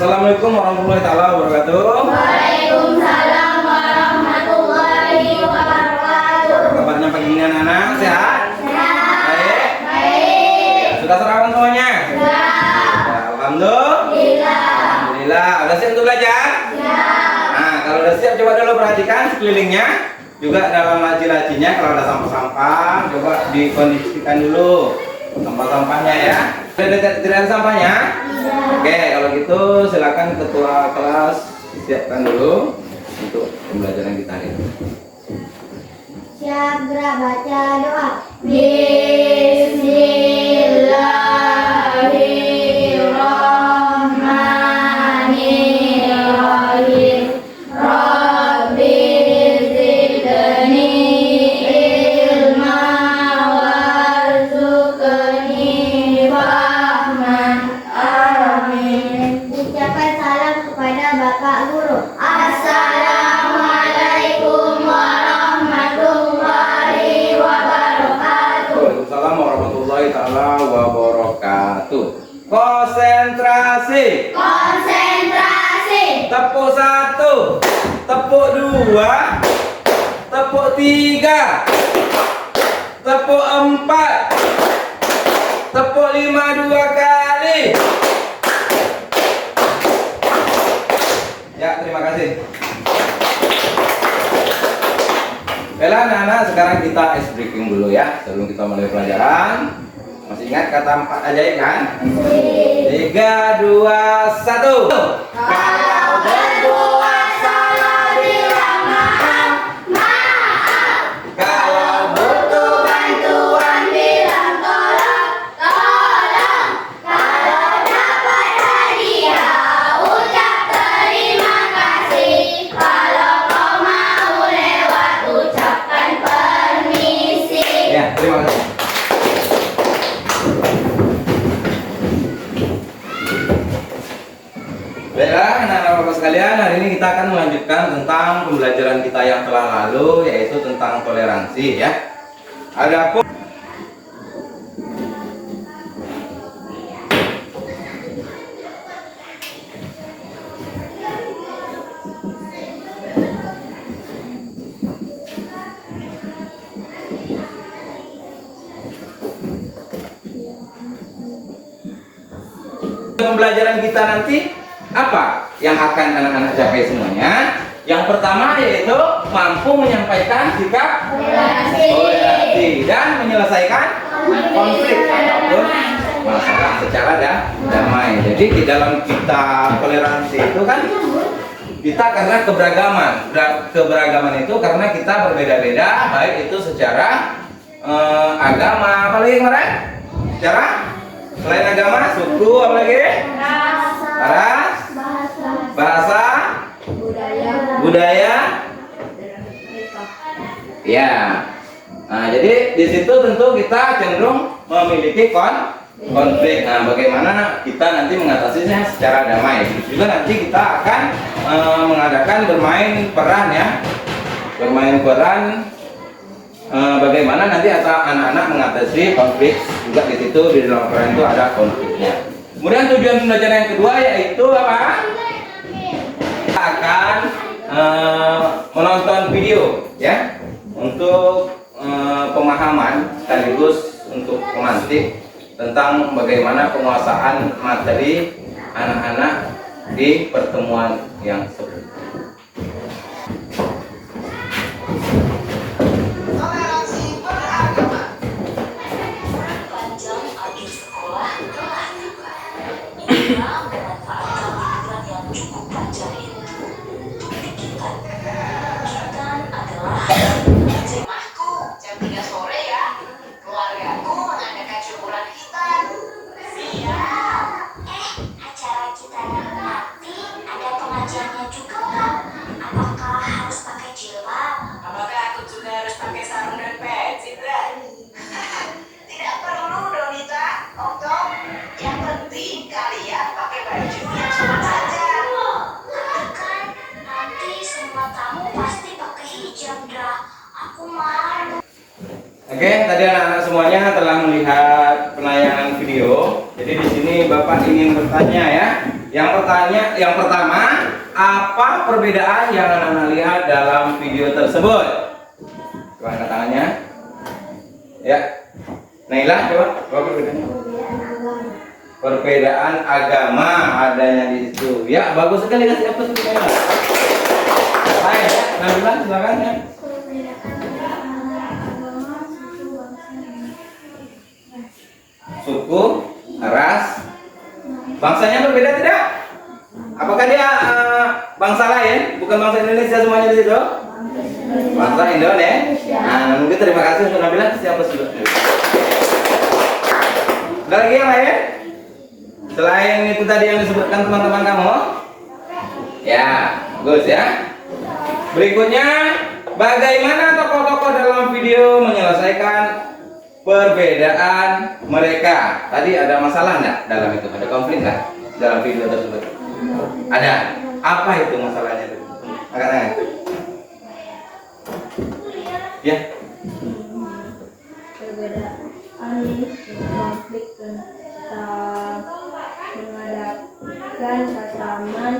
Assalamualaikum warahmatullahi taala wabarakatuh. Waalaikumsalam warahmatullahi wabarakatuh. Kabarnya pagi ini anak-anak sehat? Sehat. Baik. Baik. Sudah sarapan semuanya? Sudah. Ya, alhamdulillah. Alhamdulillah. Udah siap untuk belajar? Siap. Nah, kalau udah siap coba dulu perhatikan sekelilingnya. Juga dalam laci-lacinya kalau ada sampah-sampah coba dikondisikan dulu sampah-sampahnya ya. Sudah dekat tidak sampahnya? Oke, kalau gitu silakan ketua kelas siapkan dulu untuk pembelajaran kita hari ini. Siap, gerak, baca doa. Bismillahirrahmanirrahim. Rabbi zidni ilma warzuqni fahman. Amin. Ucapkan salam kepada Bapak Guru. Assalamualaikum warahmatullahi wabarakatuh. Waalaikumsalam warahmatullahi taala wabarakatuh. Konsentrasi. Konsentrasi. Tepuk 1, tepuk 2, tepuk 3, tepuk 4, tepuk 5 2 kali. Ya, terima kasih. Baiklah anak-anak, sekarang kita ice breaking dulu ya sebelum kita mulai pelajaran. Masih ingat kata 4 ajaib kan? 3, 2, 1. Kalau berbuat salah bilang maaf, maaf. Kalau butuh bantuan bilang tolong, tolong. Kalau dapat hadiah ucap terima kasih. Kalau kau mau lewat ucapkan permisi. Ya, terima kasih. Baiklah anak-anak bapak sekalian, hari ini kita akan melanjutkan tentang pembelajaran kita yang telah lalu, yaitu tentang toleransi ya. Adapun pembelajaran kita nanti apa yang akan anak-anak capai semuanya? Yang pertama yaitu mampu menyampaikan sikap toleransi dan menyelesaikan konflik ataupun masalah secara damai. Jadi di dalam kita toleransi itu kan kita karena keberagaman itu karena kita berbeda-beda, baik itu secara agama, apalagi kemarin secara selain agama, suku, apalagi ras, bahasa, budaya, ya. Nah, jadi di situ tentu kita cenderung memiliki konflik. Nah, bagaimana kita nanti mengatasinya secara damai? Juga nanti kita akan mengadakan bermain peran ya, bermain peran. Bagaimana nanti anak-anak mengatasi konflik juga di situ di dalam peran itu ada konfliknya. Kemudian tujuan pembelajaran yang kedua yaitu apa? Kita akan menonton video ya untuk pemahaman sekaligus untuk memantik tentang bagaimana penguasaan materi anak-anak di pertemuan yang sebelumnya. Jam 3 sore ya, keluargaku mengadakan syukuran hitam. Siap. Acara kita nanti ada pengajiannya juga nggak? Apakah harus pakai jilbab? Apakah aku juga harus pakai sarung dan peci, Dra? Tidak perlu, Donita, Okto. Yang penting kalian pakai baju yang sama saja. Kan nanti semua tamu pasti pakai hijab, Dra. Aku malu. Oke, tadi anak-anak semuanya telah melihat penayangan video. Jadi di sini Bapak ingin bertanya ya, Yang pertama, apa perbedaan yang anak-anak lihat dalam video tersebut? Coba angkat tangannya. Ya. Naila, coba perbedaannya. Perbedaan agama adanya di situ. Ya, bagus sekali kasih apa sih Naila. Baik ya, Nabila silakan ya. Suku, ras, bangsanya berbeda tidak? Apakah dia bangsa lain? Bukan bangsa Indonesia semuanya di situ? Bangsa Indonesia. Nah, mungkin terima kasih untuk Nabila. Siapa sudah? Ada lagi yang lain? Selain itu tadi yang disebutkan teman-teman kamu? Ya, bagus ya. Berikutnya, bagaimana tokoh-tokoh dalam video menyelesaikan perbedaan mereka? Tadi ada masalah nggak dalam itu? Ada konflik nggak dalam video tersebut? Ada. Apa itu masalahnya? Angkat tangan. Ya. Perbedaan konflik tentang mengadakan tataman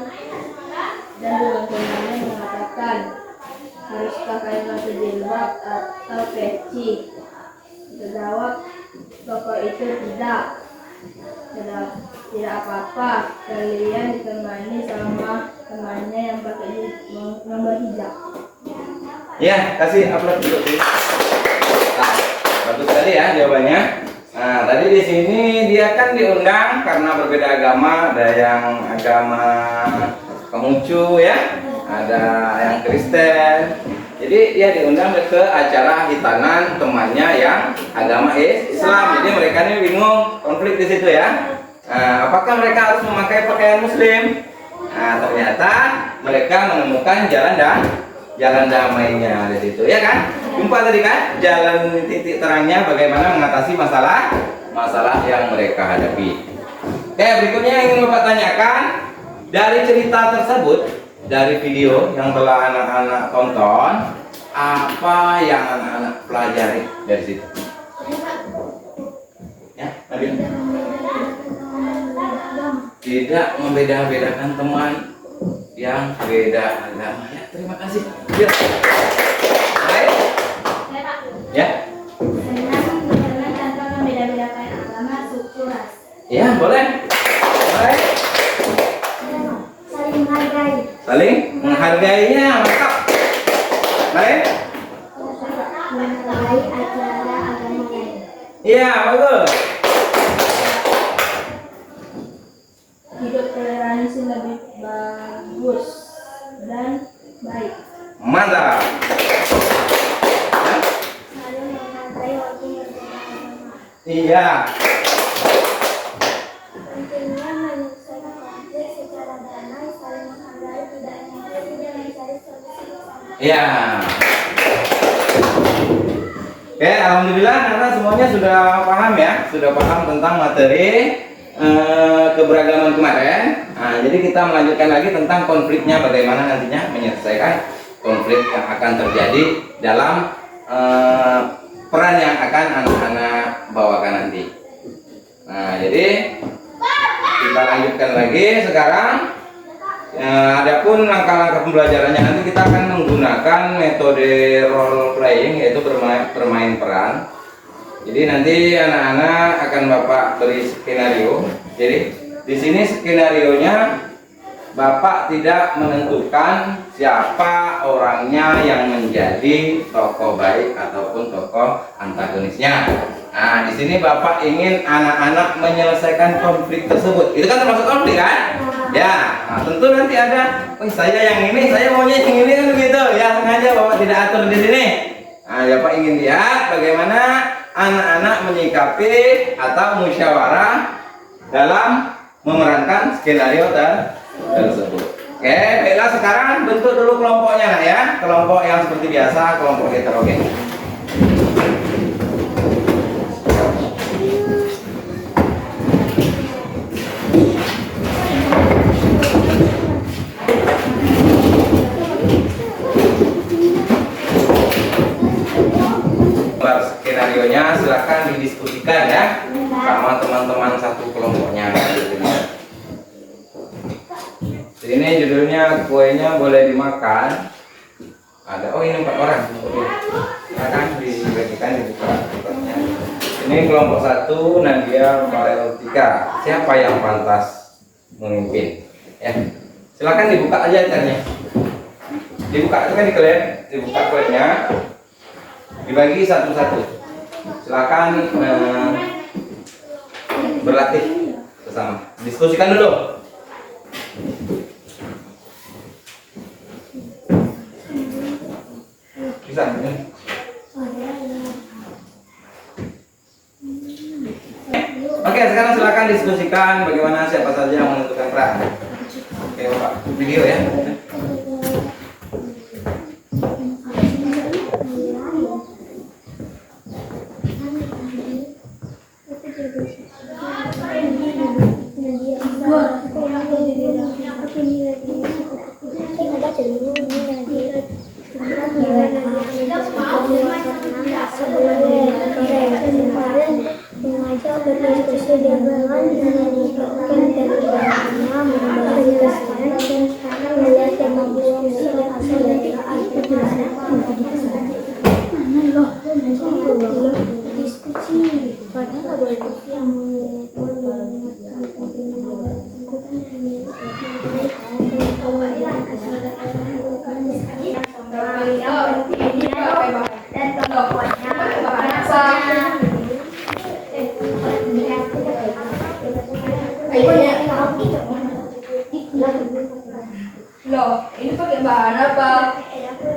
dan teman-temannya mengatakan haruskah kalian pakai jilbab atau peci? Terjawab tokoh itu tidak apa-apa, kalian ditemani sama temannya yang pakai nomor hijab. Ya, kasih upload dulu sih. Nah, bagus sekali ya jawabannya. Nah, tadi di sini dia kan diundang karena berbeda agama, ada yang agama Konghucu ya, ada yang Kristen. Jadi dia diundang ke acara hitanan temannya yang agama Islam. Jadi mereka ini bingung, konflik di situ ya. Nah, apakah mereka harus memakai pakaian Muslim? Nah, ternyata mereka menemukan jalan damainya di situ ya kan? Jumpa tadi kan jalan titik terangnya bagaimana mengatasi masalah yang mereka hadapi. Oke, berikutnya yang ingin Bapak tanyakan dari cerita tersebut, dari video yang telah anak-anak tonton, apa yang anak-anak pelajari dari situ? Ya, Nabil. Tidak membeda-bedakan teman yang beda agama. Ya, terima kasih. Ya. Baik. Ya. Karena tanpa membeda-bedakan agama, suku, ras. Ya, boleh. Baik. Saling menghargai. Saling menghargainya, mantap. Baik. Menghargai acara agama lain. Iya, bagus. Hidup toleransi lebih bagus dan baik. Mantap. Ya. Saling menghargai waktu berbeda agama. Iya. Pentingnya menyelesaikan konflik secara damai, saling menghargai, tidak emosi dan mencari solusi bersama. Iya. Oke, alhamdulillah karena semuanya sudah paham ya, sudah paham tentang materi keberagaman kemarin. Nah, jadi kita melanjutkan lagi tentang konfliknya, bagaimana nantinya menyelesaikan konflik yang akan terjadi dalam peran yang akan anak-anak bawakan nanti. Nah, jadi kita lanjutkan lagi sekarang. Adapun langkah-langkah pembelajarannya nanti kita akan menggunakan metode role playing, yaitu bermain peran. Jadi nanti anak-anak akan Bapak beri skenario. Jadi di sini skenarionya Bapak tidak menentukan siapa orangnya yang menjadi tokoh baik ataupun tokoh antagonisnya. Nah, di sini Bapak ingin anak-anak menyelesaikan konflik tersebut. Itu kan termasuk konflik kan? Ya, nah, tentu nanti ada, saya yang ini, saya maunya yang ini kan begitu. Ya, sengaja Bapak tidak atur di sini. Nah, Bapak ingin lihat bagaimana anak-anak menyikapi atau musyawarah dalam memerankan skenario tersebut. Oke, baiklah sekarang bentuk dulu kelompoknya nak ya. Kelompok yang seperti biasa, kelompok heterogen. Skenarionya silahkan didiskusikan ya sama teman-teman satu kelompoknya. kuenya boleh dimakan. Ada, oh ini 4 orang. Oke. Silakan dibagikan, dibuka kertasnya. Ini kelompok 1, Nadia, Farel, Tika. Siapa yang pantas memimpin? Ya, silakan dibuka aja caranya. Dibuka itu kan dikelem, dibuka kuenya, dibagi satu-satu. Silakan berlatih bersama. Diskusikan dulu. Bisa. Oke, sekarang silakan diskusikan bagaimana siapa saja yang menentukan peran. Oke, Bapak, video ya. Berdiskusi dengan melihat kemampuan dan hasil dari diskusi padahal Loh, ini pakai bahan apa?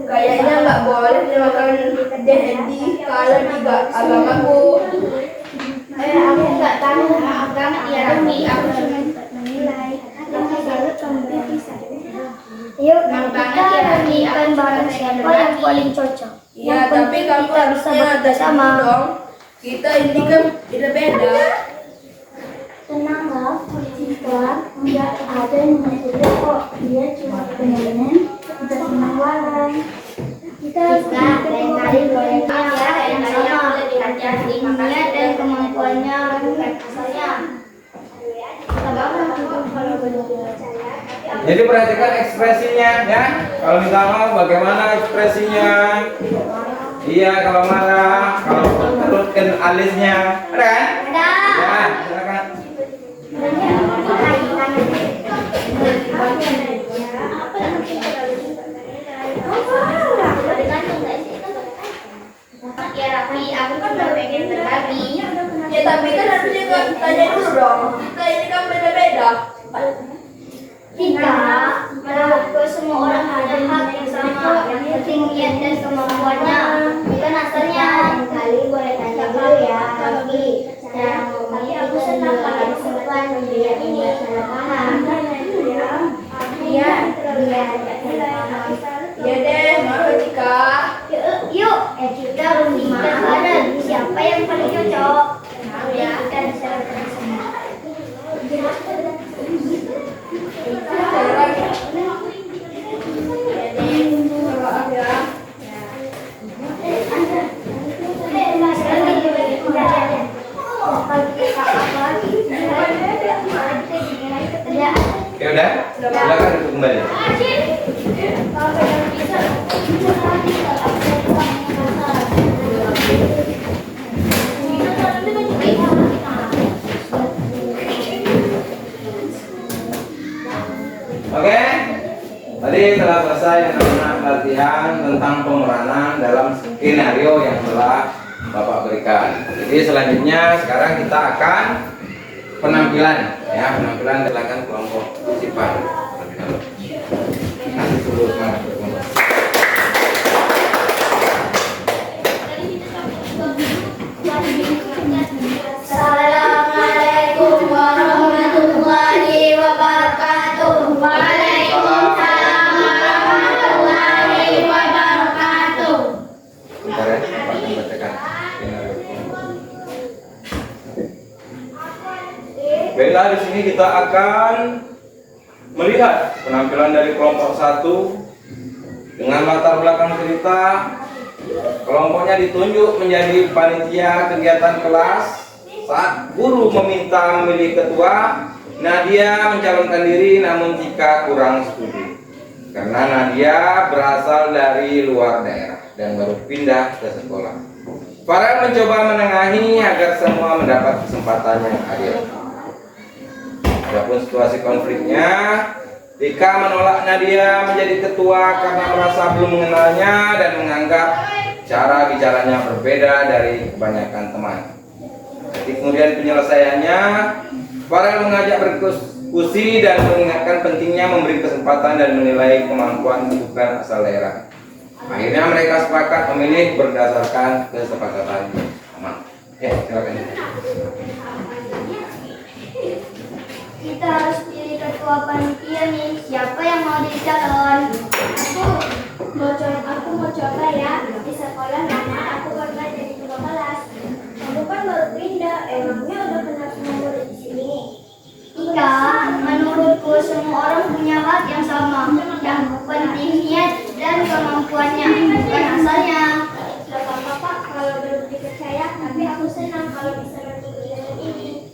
Kayaknya nggak boleh dimakan DND kalau di agamaku. Aku nggak tahu agama ya Rumi, aku cuma menilai. Yuk, kita renungkan barang siapa yang paling cocok. Iya, tapi kamu harusnya ada sama dong. Kita ini kan beda-beda. Tenanglah, jika nggak ada yang mengaturnya kok. Dia cuma pengen tidak penawaran. Kita lain kali boleh yang sama. Ilmunya dan kemampuannya bukan asalnya. Kalau benar-benar Jadi perhatikan ekspresinya ya. Kalau minta maaf bagaimana ekspresinya? Iya, kalau marah, kalau teruskan alisnya. Ada kan? ada. Ya, silakan. Ya Raffi, aku kan udah pengen berbagi. Ya tapi kan harusnya nggak tanya dulu dong. Kita ini kan beda-beda. Kita menurutku semua orang ada hak yang sama, yang penting niat dan kemampuannya, bukan asalnya. Kali boleh tanya dulu ya, tapi cara ngomongnya aku senang pakai sopan biar tidak salah paham. Iya, biar tidak salah paham. Ya deh, mau Tika. Yuk, kita runtingkan bareng siapa yang paling cocok. Ya, kita bisa bersama. Ya udah, silakan duduk kembali. Oke, tadi telah selesai anak-anak latihan tentang pemeranan dalam skenario yang telah Bapak berikan. Jadi selanjutnya sekarang kita akan penampilan, ya penampilan silakan kelompok sifat. Nanti suruh semangat berkumpul. Assalamualaikum warahmatullahi wabarakatuh. Waalaikumsalam warahmatullahi wabarakatuh. Bentar ya, Bapak akan bacakan skenario. Baiklah, di sini kita akan melihat penampilan dari kelompok 1 dengan latar belakang cerita. Kelompoknya ditunjuk menjadi panitia kegiatan kelas saat guru meminta memilih ketua. Nadia mencalonkan diri namun Tika kurang setuju. karena Nadia berasal dari luar daerah dan baru pindah ke sekolah. Farel mencoba menengahi agar semua mendapat kesempatan yang adil. Adapun situasi konfliknya, Tika menolak Nadia menjadi ketua karena merasa belum mengenalnya dan menganggap cara bicaranya berbeda dari kebanyakan teman. Jadi kemudian penyelesaiannya, Farel mengajak berdiskusi dan mengingatkan pentingnya memberi kesempatan dan menilai kemampuan bukan asal daerah. Akhirnya mereka sepakat memilih berdasarkan kesepakatan bersama. Ya, silakan. Kita harus pilih ketua panitia nih. Siapa yang mau jadi calon? Aku mau coba ya. Di sekolah lama aku pernah jadi ketua kelas. Kamu kan baru pindah. Emangnya udah kenal semua murid di sini? Ika, menurutku semua orang punya hak yang sama. Yang penting niat dan kemampuannya, bukan asalnya. Gak apa-apa Pak, kalau belum dipercaya. Tapi aku senang kalau bisa bantu kegiatan ini.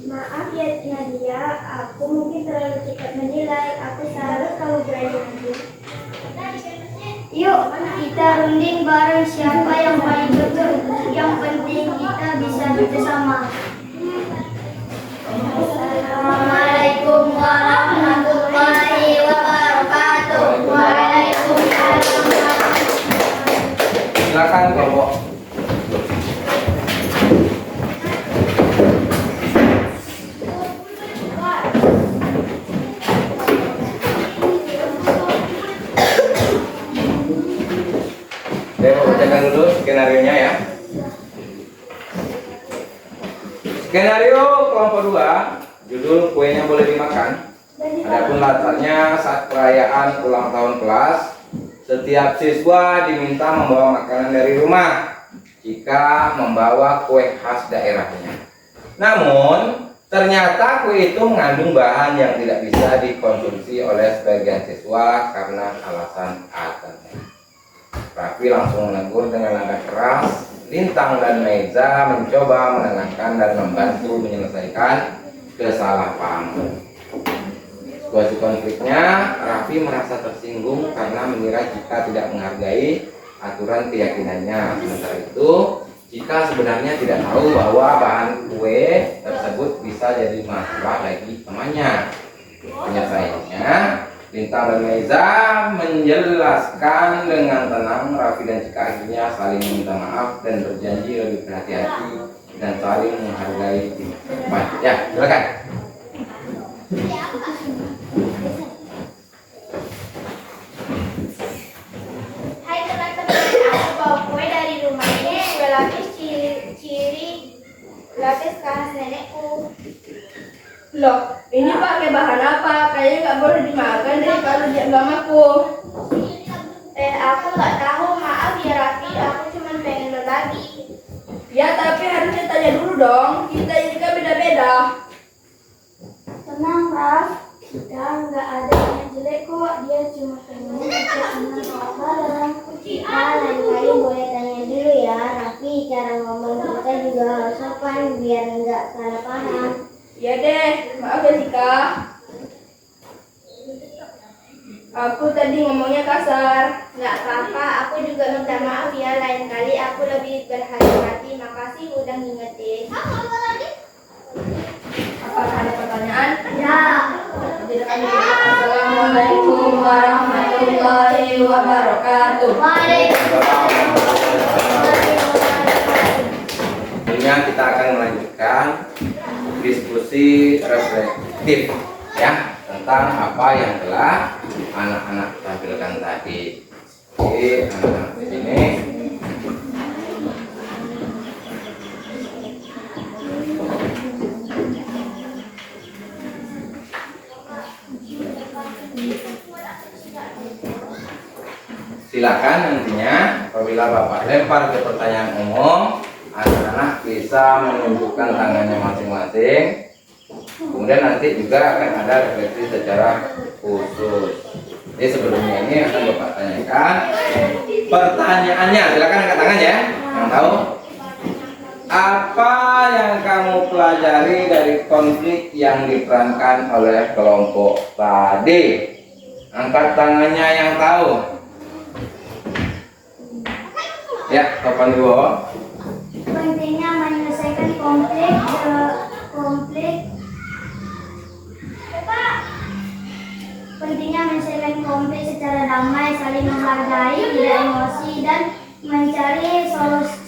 Maaf ya Nadia, aku mungkin terlalu cepat menilai. Aku seharus kamu berani nanti. Yuk, kita runding bareng siapa yang paling betul. Yang penting kita bisa bersama. Assalamualaikum warahmatullahi wabarakatuh. Waalaikumsalam. Silakan kelompok. Saya mau bacakan dulu skenario-nya ya. Skenario kelompok 2, judul kuenya boleh dimakan. Adapun latarnya saat perayaan ulang tahun kelas, setiap siswa diminta membawa makanan dari rumah jika membawa kue khas daerahnya. Namun, ternyata kue itu mengandung bahan yang tidak bisa dikonsumsi oleh sebagian siswa karena alasan alternatif. Raffi langsung menegur dengan nada keras. Lintang dan Meiza mencoba menenangkan dan membantu menyelesaikan kesalahpahaman. Situasi konfliknya, Raffi merasa tersinggung karena mengira Cika tidak menghargai aturan keyakinannya. Sementara itu, Cika sebenarnya tidak tahu bahwa bahan kue tersebut bisa jadi masalah bagi temannya. Penyelesaiannya, Lintang dan Meiza menjelaskan dengan tenang. Raffi dan Cika akhirnya saling meminta maaf dan berjanji lebih berhati-hati dan saling menghargai. Ya, silakan. Hai teman-teman, aku bawa kue dari rumah ini. Kue lapis ciri lapis khas nenekku. Loh, ini pakai bahan apa? Kayaknya nggak boleh dimakan deh kalau di agamaku. Aku nggak tahu, maaf ya Raffi, aku cuma pengen berbagi. Ya, tapi harusnya tanya dulu dong. Kita ini kan beda-beda. Tenang Raf, kita nggak ada yang jelek kok, dia cuma pengen ngajak senang sama bareng. Lain kali boleh tanya dulu ya Raffi, cara ngomong kita juga harus sopan biar nggak salah paham. Ya deh, maaf ya Cika. Aku tadi ngomongnya kasar. Nggak apa-apa, aku juga minta maaf ya, lain kali aku lebih berhati-hati. Makasih udah ngingetin. Apakah ada pertanyaan? Ya. Tidak kami Assalamualaikum warahmatullahi wabarakatuh. Tentunya kita akan melanjutkan diskusi reflektif ya tentang apa yang telah anak-anak tampilkan tadi. Oke, anak-anak di sini silakan nantinya apabila Bapak lempar ke pertanyaan umum, anak-anak bisa menunjukkan tangannya masing-masing. Kemudian nanti juga akan ada refleksi secara khusus. Jadi sebelumnya ini akan Bapak tanyakan pertanyaannya. Silakan angkat tangan ya. Yang tahu apa yang kamu pelajari dari konflik yang diperankan oleh kelompok tadi? Angkat tangannya yang tahu. Ya, kapan dulu? Pentingnya menyelesaikan konflik Pentingnya menyelesaikan konflik secara damai, saling menghargai, tidak emosi, dan mencari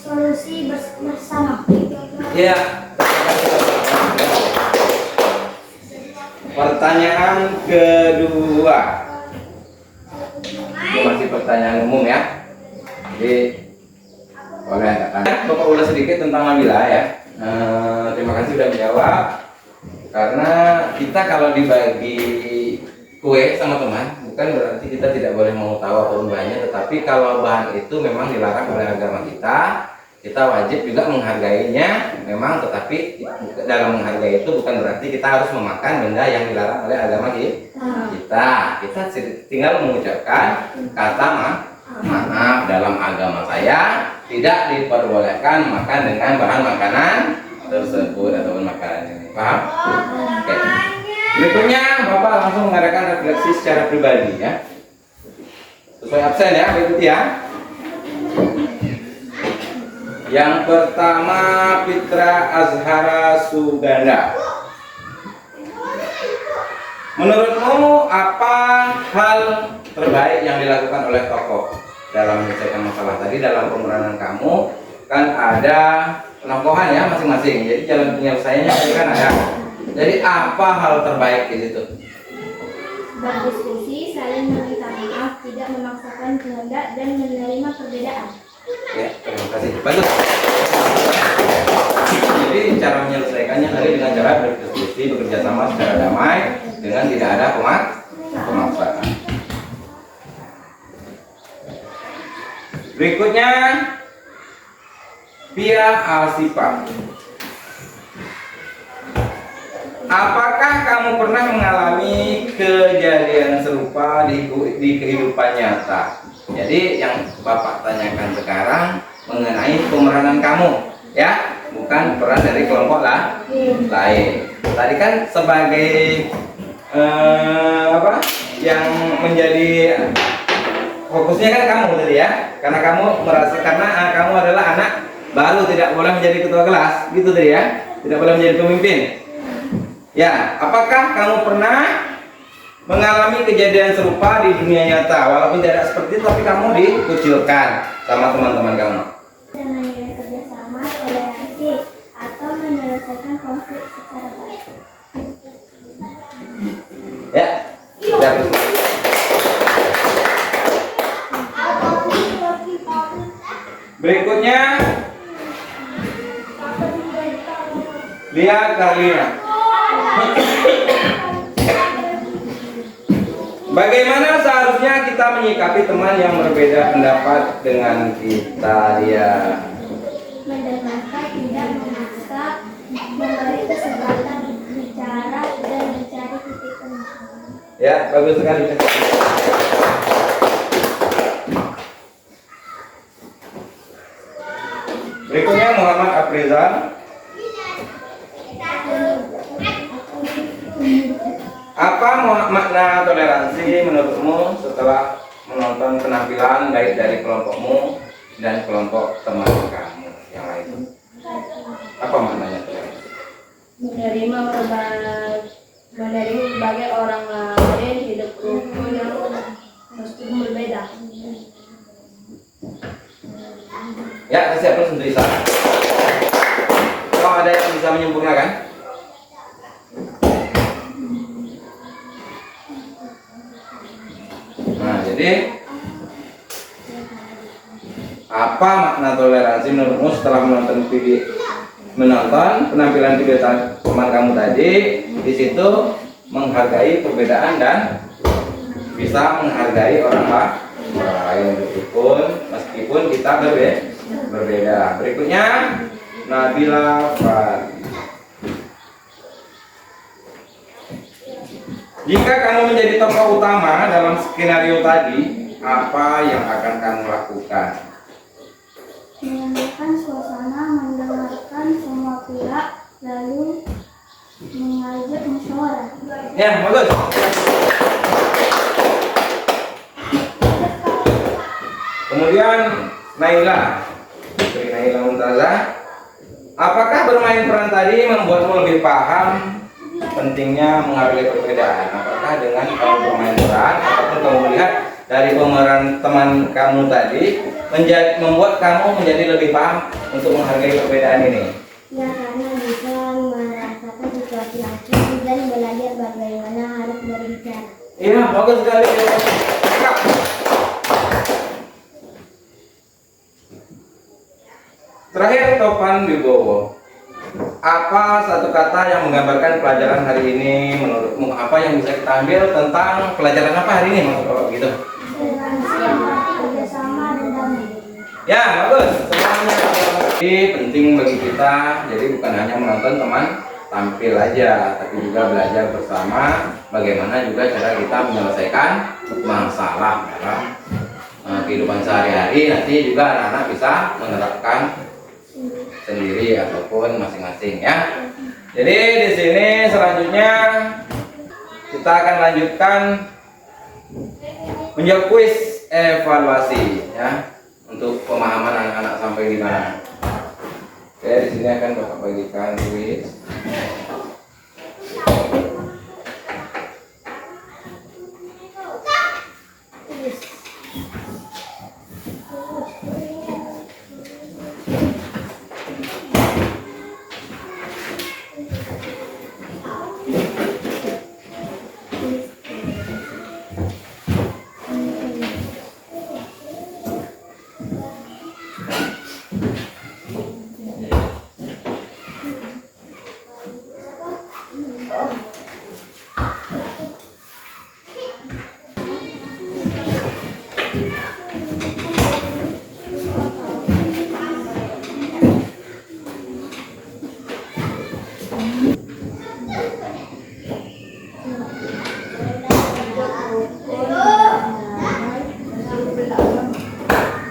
solusi bersama. Ya. Pertanyaan kedua. Ini masih pertanyaan umum ya. Jadi boleh tanya. Bapak ulas sedikit tentang Nabila ya. Terima kasih sudah menjawab. Karena kita kalau dibagi kue sama teman, bukan berarti kita tidak boleh mau tahu apapun bahannya, tetapi kalau bahan itu memang dilarang oleh agama kita wajib juga menghargainya memang, tetapi dalam menghargai itu bukan berarti kita harus memakan benda yang dilarang oleh agama kita tinggal mengucapkan kata maaf, dalam agama saya tidak diperbolehkan makan dengan bahan makanan tersebut ataupun makanan ini, paham? Oke. Berikutnya Bapak langsung mengadakan refleksi secara pribadi ya. Sesuai absen ya, berikut ya. Yang pertama Fitra Azhara Suganda. Menurutmu apa hal terbaik yang dilakukan oleh tokoh dalam menyelesaikan masalah tadi? Dalam pemeranan kamu kan ada penangkohan ya masing-masing. Jadi jalan penyelesaiannya tadi kan ada. Jadi apa hal terbaik di situ? Berdiskusi, saling meminta maaf, tidak memaksakan kehendak, dan menerima perbedaan. Ya, terima kasih. Bagus. Jadi cara menyelesaikannya tadi dengan cara berdiskusi, bekerja sama secara damai, dengan tidak ada pemaksaan. Berikutnya Pia Asifa. Apakah kamu pernah mengalami kejadian serupa di kehidupan nyata? Jadi yang Bapak tanyakan sekarang mengenai pemeranan kamu, ya, bukan peran dari kelompok lain. Tadi kan sebagai yang menjadi fokusnya kan kamu tadi ya, karena kamu merasa kamu adalah anak baru, tidak boleh menjadi ketua kelas, gitu tadi ya, tidak boleh menjadi pemimpin. Ya, apakah kamu pernah mengalami kejadian serupa di dunia nyata, walaupun tidak seperti itu, tapi kamu dikucilkan sama teman-teman kamu? Dengan nilai kerjasama, toleransi, atau menyelesaikan konflik secara baik. Ya, bagus. Berikutnya lihat Karlina. Bagaimana seharusnya kita menyikapi teman yang berbeda pendapat dengan kita? Dia Mendengarkan, tidak memaksa, memberi kesempatan bicara, dan mencari titik tengah. ya, bagus sekali. Berikutnya Muhammad Afrizal. Apa makna toleransi menurutmu setelah menonton penampilan baik dari kelompokmu dan kelompok teman kamu yang lain? Apa maknanya toleransi? Menerima berbagai orang lain, hidup rukun yang meskipun berbeda. Ya, saya siap untuk Isa. Kalau ada yang bisa menyempurnakan? Nah, jadi apa makna toleransi menurutmu setelah menonton penampilan video teman kamu tadi? Di situ menghargai perbedaan dan bisa menghargai orang lain meskipun kita berbeda. Berikutnya Nabila Fari. Jika kamu menjadi tokoh utama dalam skenario tadi, apa yang akan kamu lakukan? Menenangkan suasana, mendengarkan semua pihak, lalu mengajak musyawarah. Ya, bagus. Kemudian Naila, Putri Naila Mumtazah, apakah bermain peran tadi membuatmu lebih paham pentingnya menghargai perbedaan? Apakah dengan kamu bermain peran ataupun kamu melihat dari pemeran teman kamu tadi membuat kamu menjadi lebih paham untuk menghargai perbedaan ini? Ya, karena bisa merasakan situasi langsung dan belajar bagaimana harus berbicara. Iya, bagus sekali. Cakap. Terakhir, Topan Wibowo. Apa satu kata yang menggambarkan pelajaran hari ini menurutmu? Apa yang bisa kita ambil tentang pelajaran apa hari ini? Maksud gitu. Kerjasama dan damai. Ya, bagus. Semuanya jadi penting bagi kita. Jadi bukan hanya menonton teman tampil aja, tapi juga belajar bersama bagaimana juga cara kita menyelesaikan masalah dalam kehidupan sehari-hari. Nanti juga anak-anak bisa menerapkan sendiri ataupun masing-masing ya. Jadi di sini selanjutnya kita akan lanjutkan menjawab kuis evaluasi ya untuk pemahaman anak-anak sampai di mana. Oke, di sini akan Bapak bagikan kuis.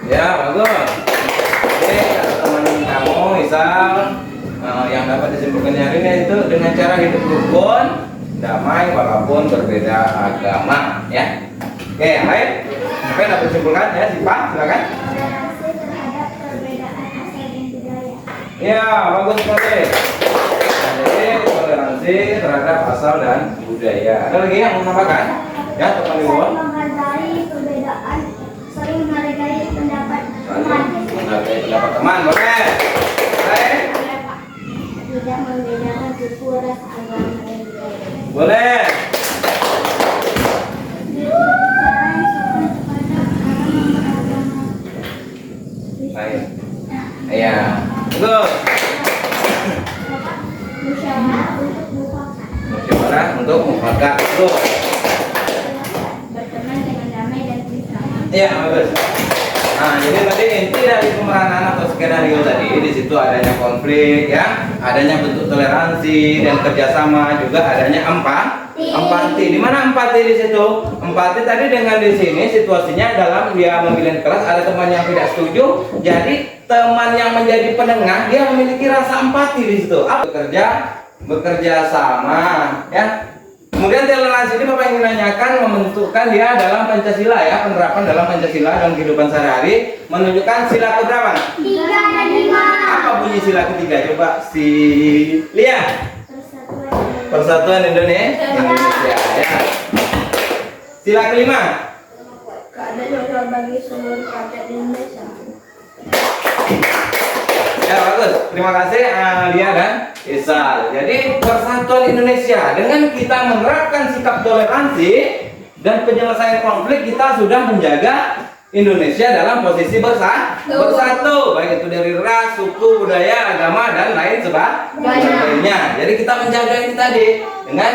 Ya, bagus. Oke, teman kamu Isal, yang dapat disimpulkan hari ini itu dengan cara hidup rukun, damai walaupun berbeda agama, ya. Oke, yang lain? Apa yang dapat disimpulkan ya, Sipa? Silakan. Toleransi terhadap perbedaan asal dan budaya. Ya, bagus sekali. Nah, jadi toleransi terhadap asal dan budaya. Ada lagi yang mau menambahkan? Ya, teman Saling Ibu. menghargai perbedaan, saling menghargai pendapat teman. Menghargai pendapat teman, boleh. Boleh. Tidak membedakan suku, ras, agama, dan budaya. Boleh. Baik. Iya. Bagus. Musyawarah untuk mufakat. Bagus. Berteman dengan damai dan bersama. Iya, bagus. Nah, jadi tadi inti dari pemeranan atau skenario tadi di situ adanya konflik, ya, adanya bentuk toleransi dan kerjasama, juga adanya empati. Di mana empati di situ? Empati tadi dengan di sini situasinya dalam dia memilih kelas ada teman yang tidak setuju, jadi teman yang menjadi penengah dia memiliki rasa empati di situ. Bekerja sama, ya. Kemudian toleransi ini Bapak ingin menanyakan membentukkan dia dalam Pancasila ya, penerapan dalam Pancasila dalam kehidupan sehari-hari menunjukkan sila keberapa? 3 dan 5. Apa bunyi sila ketiga? Coba si lihat. Persatuan Indonesia. Ya. Sila kelima. Keadaan bagi seluruh rakyat Indonesia. Ya, bagus. Terima kasih Lia dan Isal. Jadi persatuan Indonesia dengan kita menerapkan sikap toleransi dan penyelesaian konflik, kita sudah menjaga Indonesia dalam posisi bersatu, baik itu dari ras, suku, budaya, agama dan lain sebagainya. Jadi kita menjaga ini tadi dengan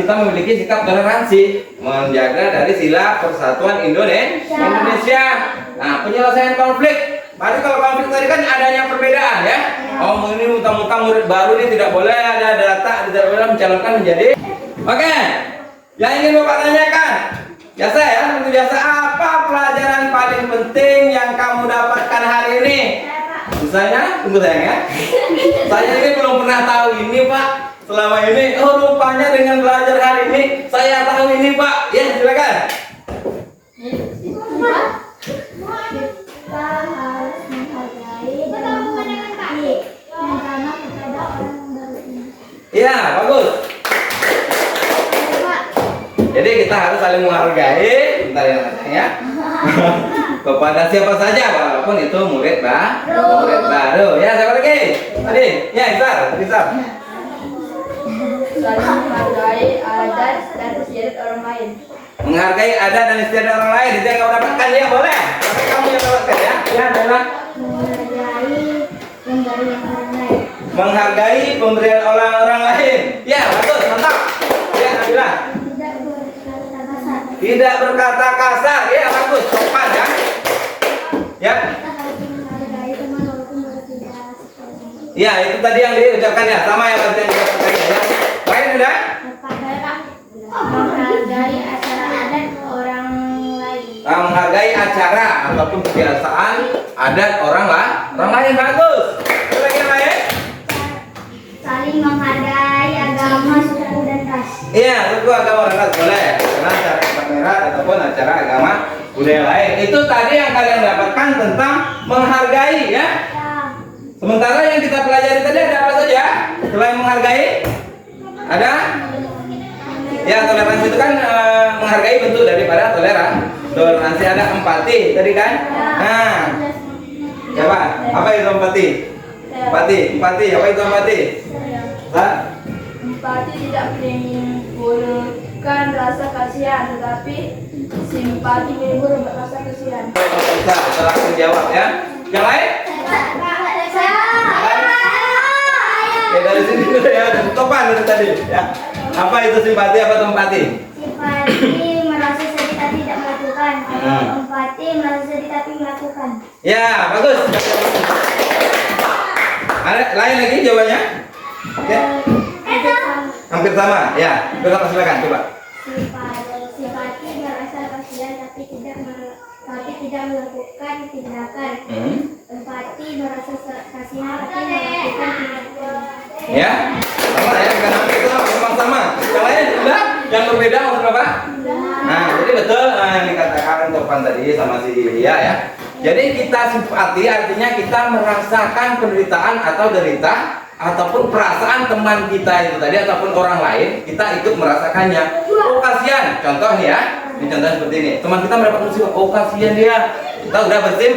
kita memiliki sikap toleransi, menjaga dari sila persatuan Indonesia. Nah, penyelesaian konflik. Berarti kalau konflik tadi kan adanya perbedaan ya. Oh, ini mudah-mudahan murid baru ini tidak boleh ada data, tidak boleh mencalonkan menjadi. Oke. Yang ingin Bapak tanyakan, biasa ya, biasa apa pelajaran paling penting yang kamu dapatkan hari ini? Misalnya, tunggu sayang ya. Saya ini belum pernah tahu ini Pak. Selama ini, oh rupanya dengan belajar hari ini saya tahu ini Pak. Ya, silakan. saling menghargai, bentar ya. Kepada siapa saja walaupun itu murid baru. Ya, siapa lagi? Tadi, ya Izar. Saling menghargai adat dan istiadat orang lain. Menghargai adat dan istiadat orang lain. Itu yang kamu dapatkan ya, boleh. Tapi kamu yang dapatkan ya. Ya, adalah menghargai pemberian orang lain. Ya, bagus, mantap. Ya, Nabila. Tidak berkata kasar. Ya, bagus, sopan ya. Ya. Ya, itu tadi yang diucapkan ya, sama yang tadi yang diucapkan ya. Lain ada? Menghargai acara adat orang lain. Menghargai acara ataupun kebiasaan adat orang lain, bagus. Ada lagi yang lain? Saling menghargai agama, suku dan ras. Iya, suku agama dan ras boleh. Karena acara pameran ataupun acara agama budaya lain. Itu tadi yang kalian dapatkan tentang menghargai ya. Sementara yang kita pelajari tadi ada apa saja? Selain menghargai, ada? Ya, toleransi itu kan menghargai bentuk daripada toleransi ada empati tadi kan? Nah, siapa? Apa itu empati? Empati, apa itu empati? Empati tidak menimbulkan rasa kasihan, tetapi simpati menimbulkan rasa kasihan. Bisa, langsung jawab ya. Yang lain? Oke, dari sini dulu ya, topan dari tadi ya. Apa itu simpati, apa itu empati? Simpati merasa sedih tapi tidak melakukan. Empati merasa sedih tapi melakukan. Ya, bagus. Ada lain lagi jawabannya? Ya. Hampir sama. Ya, silakan coba. Simpati merasa kasihan tapi tidak melakukan tindakan. Empati merasa kasihan tapi melakukan tindakan. Ya, sama ya, karena itu sama-sama. Yang lain sudah, yang berbeda maksud apa? Nah, jadi betul yang dikatakan Topan tadi sama si Lia ya. Jadi kita simpati artinya kita merasakan penderitaan atau derita ataupun perasaan teman kita itu tadi ataupun orang lain, kita ikut merasakannya. Oh kasihan, contoh nih ya, ini contoh seperti ini. Teman kita mendapat musibah, oh kasihan dia. Kita udah empati.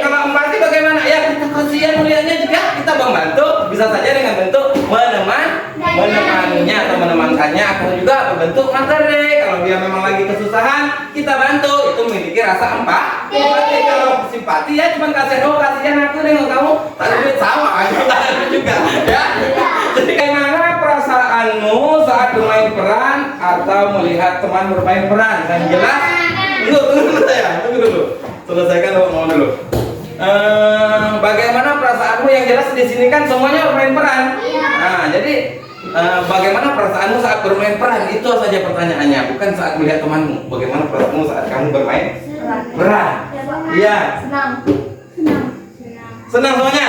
Kalau empati bagaimana? Ya kita kasihan melihatnya juga kita membantu, bisa saja dengan bentuk menemaninya atau menemankannya atau juga berbentuk materi. Kalau dia memang lagi kesusahan, kita bantu. Itu memiliki rasa empati. Kalau simpati ya cuma kasihan, oh kasihan aku dengan kamu, tadi duit sama juga ya. Jadi bagaimana perasaanmu saat bermain peran atau melihat teman bermain peran? Yang jelas, tunggu dulu. Selesaikan ngomong dulu. Bagaimana perasaanmu yang jelas di sini kan semuanya bermain peran. Nah, jadi bagaimana perasaanmu saat bermain peran itu saja pertanyaannya, bukan saat melihat temanmu. Bagaimana perasaanmu saat kamu bermain peran? Iya. Senang semuanya.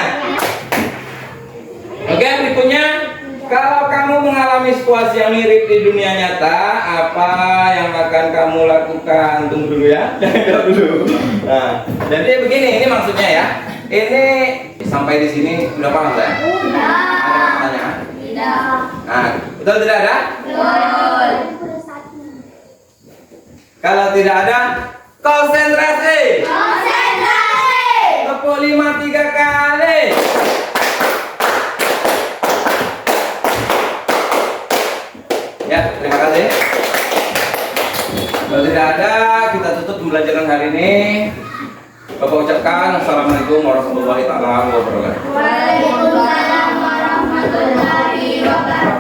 Oke, berikutnya, kalau kamu mengalami situasi yang mirip di dunia nyata, apa yang akan kamu lakukan? Tunggu dulu ya, jawab dulu. Nah, jadi begini, ini maksudnya ya. Ini sampai di sini udah paham ya? Udah. Ada pertanyaan? Tidak. Nah, betul tidak ada? Betul. Kalau tidak ada, konsentrasi. Konsentrasi. Tepuk 5 3 kali. Ya, terima kasih. Kalau tidak ada, kita tutup pembelajaran hari ini. Bapak ucapkan Assalamualaikum warahmatullahi wabarakatuh. Waalaikumsalam warahmatullahi wabarakatuh.